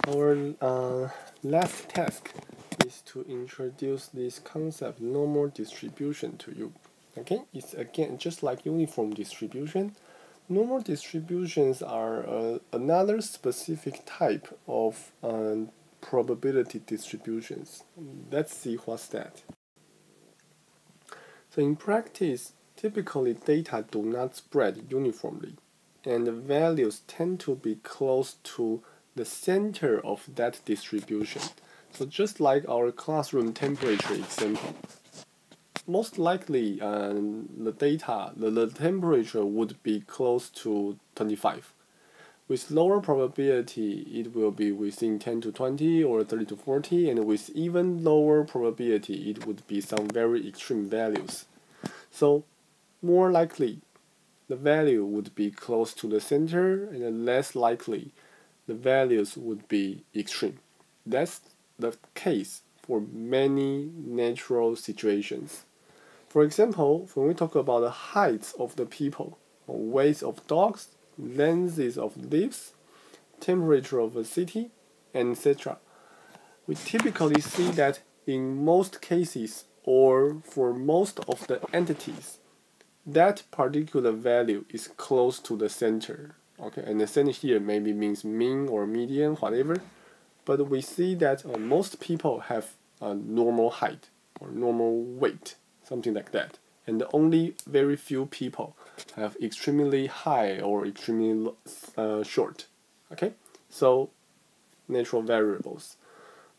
Our last task is to introduce this concept normal distribution to you. Okay, it's again just like uniform distribution. Normal distributions are another specific type of probability distributions. Let's see what's that. So in practice, typically data do not spread uniformly, and the values tend to be close to the center of that distribution. So just like our classroom temperature example, most likely the temperature would be close to 25. With lower probability, it will be within 10 to 20 or 30 to 40, and with even lower probability, it would be some very extreme values. So more likely, the value would be close to the center, and less likely, the values would be extreme. That's the case for many natural situations. For example, when we talk about the heights of the people, weights of dogs, lengths of leaves, temperature of a city, etc., we typically see that in most cases or for most of the entities, that particular value is close to the center. Okay, and the center here maybe means mean or median, whatever. But we see that most people have a normal height or normal weight, something like that. And only very few people have extremely high or extremely short. Okay, so natural variables.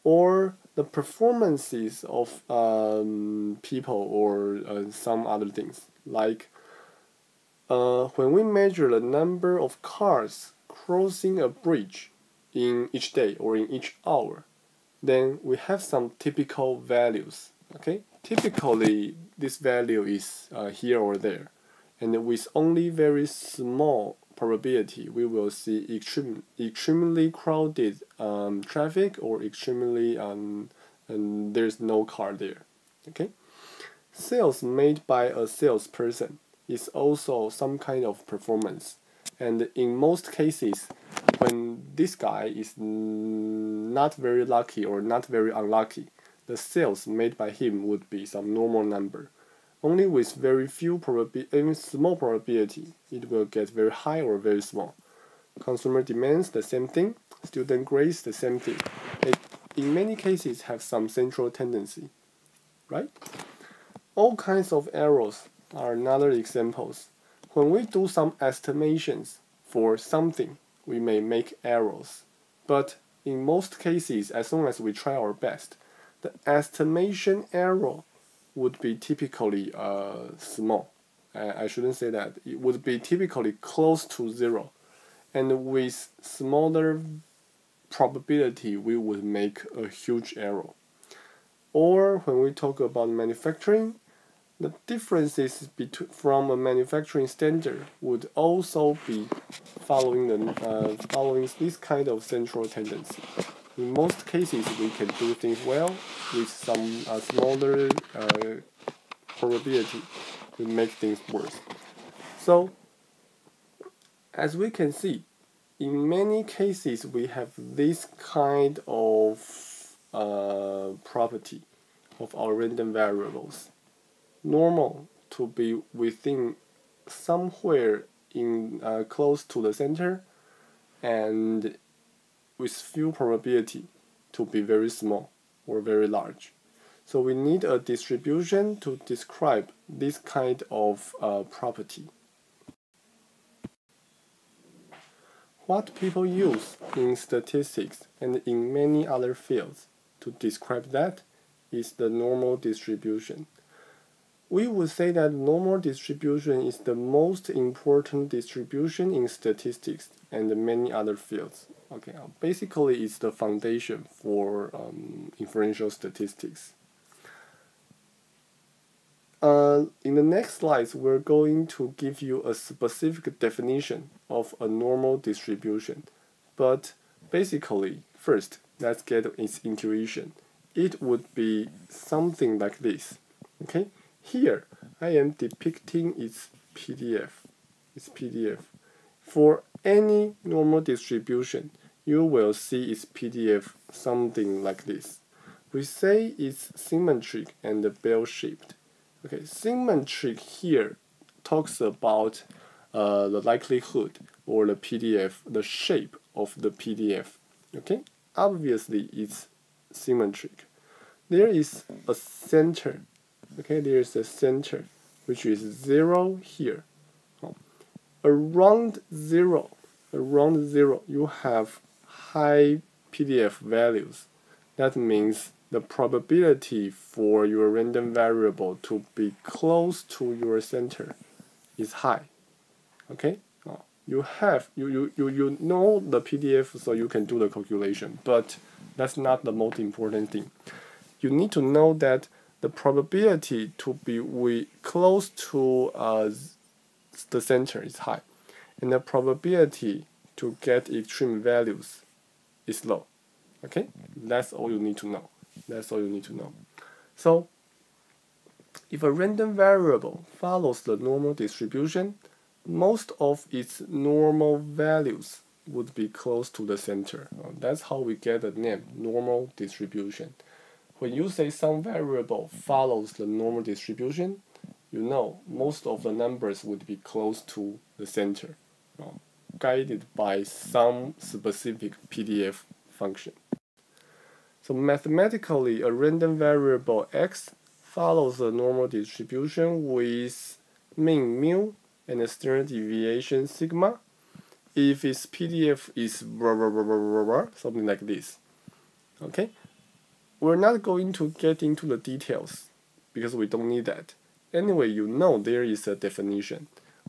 Or the performances of people or some other things. Like when we measure the number of cars crossing a bridge in each day or in each hour, then we have some typical values. Okay, typically this value is here or there, and with only very small probability, we will see extremely crowded traffic or extremely and there's no car there. Okay, sales made by a salesperson is also some kind of performance, and in most cases, when this guy is not very lucky or not very unlucky, the sales made by him would be some normal number. Only with very few even small probability, it will get very high or very small. Consumer demands the same thing, student grades the same thing. It in many cases have some central tendency, right? All kinds of errors are another examples. When we do some estimations for something, we may make errors. But in most cases, as long as we try our best, the estimation error would be typically small. I shouldn't say that. It would be typically close to zero. And with smaller probability, we would make a huge error. Or when we talk about manufacturing, the differences from a manufacturing standard would also be following this kind of central tendency. In most cases, we can do things well with some smaller probability to make things worse. So, as we can see, in many cases, we have this kind of property of our random variables. Normal to be within somewhere in close to the center, and with few probability to be very small or very large. So we need a distribution to describe this kind of property. What people use in statistics and in many other fields to describe that is the normal distribution. We would say that normal distribution is the most important distribution in statistics and many other fields. Okay, basically it's the foundation for inferential statistics. In the next slides, we're going to give you a specific definition of a normal distribution. But basically, first, let's get its intuition. It would be something like this. Okay? Here, I am depicting its PDF. For any normal distribution, you will see its PDF something like this. We say it's symmetric and bell-shaped. Okay, symmetric here talks about the likelihood or the PDF, the shape of the PDF. Okay, obviously it's symmetric. There is a center. Okay, there is a center which is 0 here. Around 0, you have high PDF values. That means the probability for your random variable to be close to your center is high. Okay, you know the PDF, so you can do the calculation, but that's not the most important thing. You need to know that the probability to be close to the center is high, and the probability to get extreme values is low. Okay, that's all you need to know. That's all you need to know. So, if a random variable follows the normal distribution, most of its normal values would be close to the center. That's how we get the name normal distribution. When you say some variable follows the normal distribution, you know most of the numbers would be close to the center, guided by some specific PDF function. So mathematically, a random variable x follows the normal distribution with mean mu and a standard deviation sigma if its PDF is something like this. Okay? We're not going to get into the details because we don't need that. Anyway, you know there is a definition.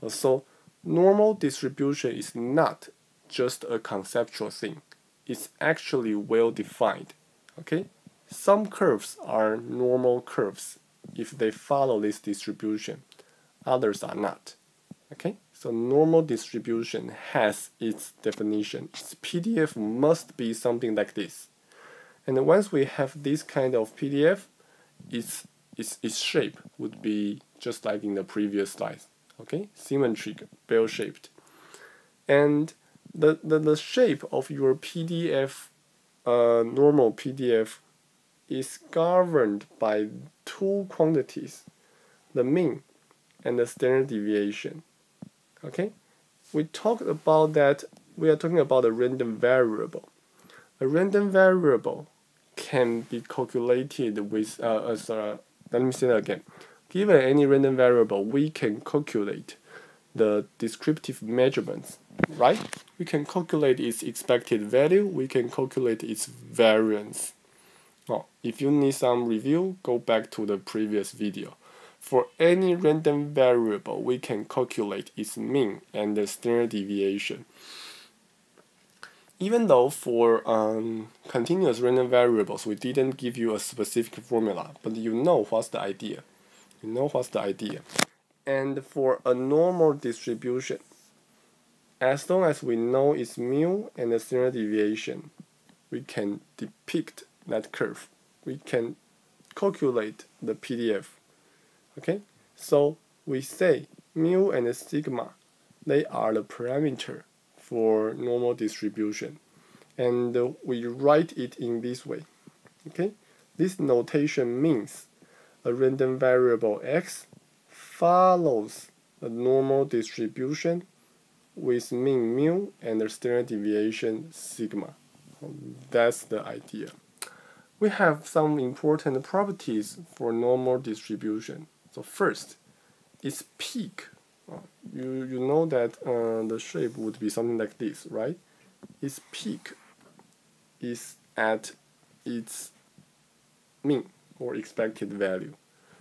So normal distribution is not just a conceptual thing. It's actually well defined. Okay? Some curves are normal curves if they follow this distribution. Others are not. Okay? So normal distribution has its definition. Its PDF must be something like this. And once we have this kind of PDF, its shape would be just like in the previous slides. Okay? Symmetric, bell-shaped. And the shape of your PDF, normal PDF, is governed by two quantities, the mean and the standard deviation. Okay? We talked about that. We are talking about a random variable. A random variable can be calculated with, let me say that again. Given any random variable, we can calculate the descriptive measurements, right? We can calculate its expected value, we can calculate its variance. If you need some review, go back to the previous video. For any random variable, we can calculate its mean and the standard deviation. Even though for continuous random variables, we didn't give you a specific formula, but you know what's the idea. You know what's the idea. And for a normal distribution, as long as we know its mu and the standard deviation, we can depict that curve. We can calculate the PDF. Okay? So we say mu and the sigma, they are the parameter for normal distribution. And we write it in this way. Okay? This notation means a random variable x follows a normal distribution with mean mu and the standard deviation sigma. That's the idea. We have some important properties for normal distribution. So first, its peak. You know that the shape would be something like this, right? Its peak is at its mean or expected value.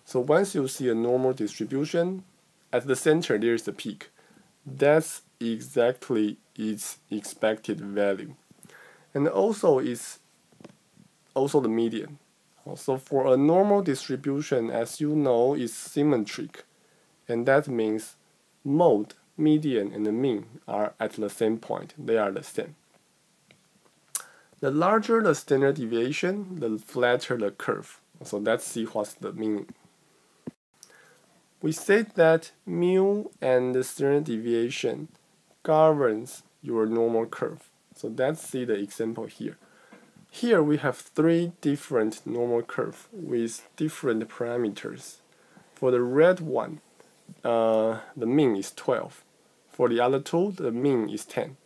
So once you see a normal distribution, at the center there is the peak. That's exactly its expected value. And also it's also the median. So for a normal distribution, as you know, is symmetric. And that means mode, median, and the mean are at the same point. They are the same. The larger the standard deviation, the flatter the curve. So let's see what's the meaning. We said that mu and the standard deviation governs your normal curve. So let's see the example here. Here we have three different normal curves with different parameters. For the red one, the mean is 12. For the other two, the mean is 10.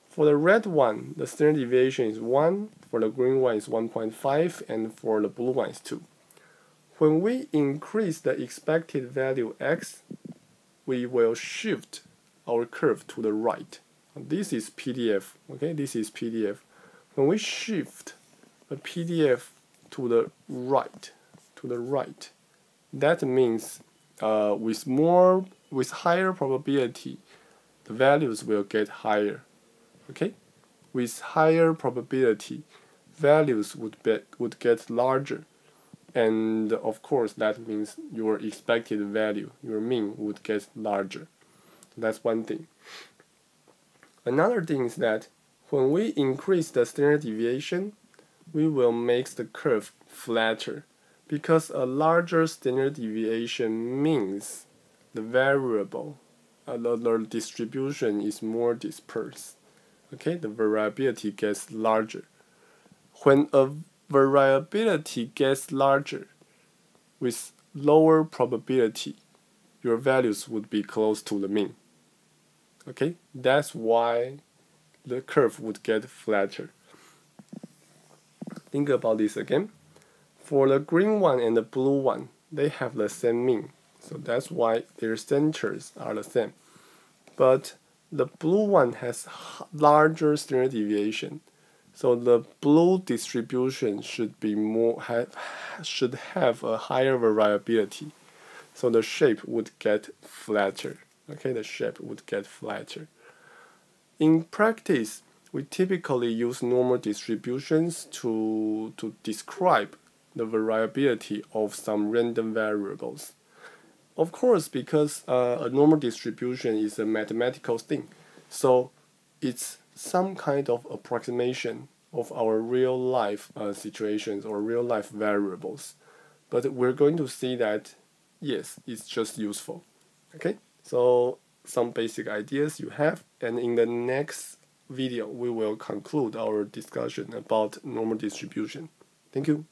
For the red one, the standard deviation is 1, for the green one is 1.5, and for the blue one is 2. When we increase the expected value x, we will shift our curve to the right. This is PDF, okay? This is PDF. When we shift the PDF to the right, that means with higher probability, the values will get higher. Okay, with higher probability, values would get larger, and of course that means your expected value, your mean, would get larger. That's one thing. Another thing is that when we increase the standard deviation, we will make the curve flatter, because a larger standard deviation means the variable, the distribution is more dispersed. Okay, the variability gets larger. When a variability gets larger with lower probability, your values would be close to the mean. Okay, that's why the curve would get flatter. Think about this again. For the green one and the blue one, they have the same mean, so that's why their centers are the same. But the blue one has larger standard deviation, so the blue distribution should have a higher variability, so the shape would get flatter. Okay, the shape would get flatter. In practice, we typically use normal distributions to describe the variability of some random variables. Of course, because a normal distribution is a mathematical thing, so it's some kind of approximation of our real life situations or real life variables. But we're going to see that, yes, it's just useful. Okay, so some basic ideas you have, and in the next video we will conclude our discussion about normal distribution. Thank you.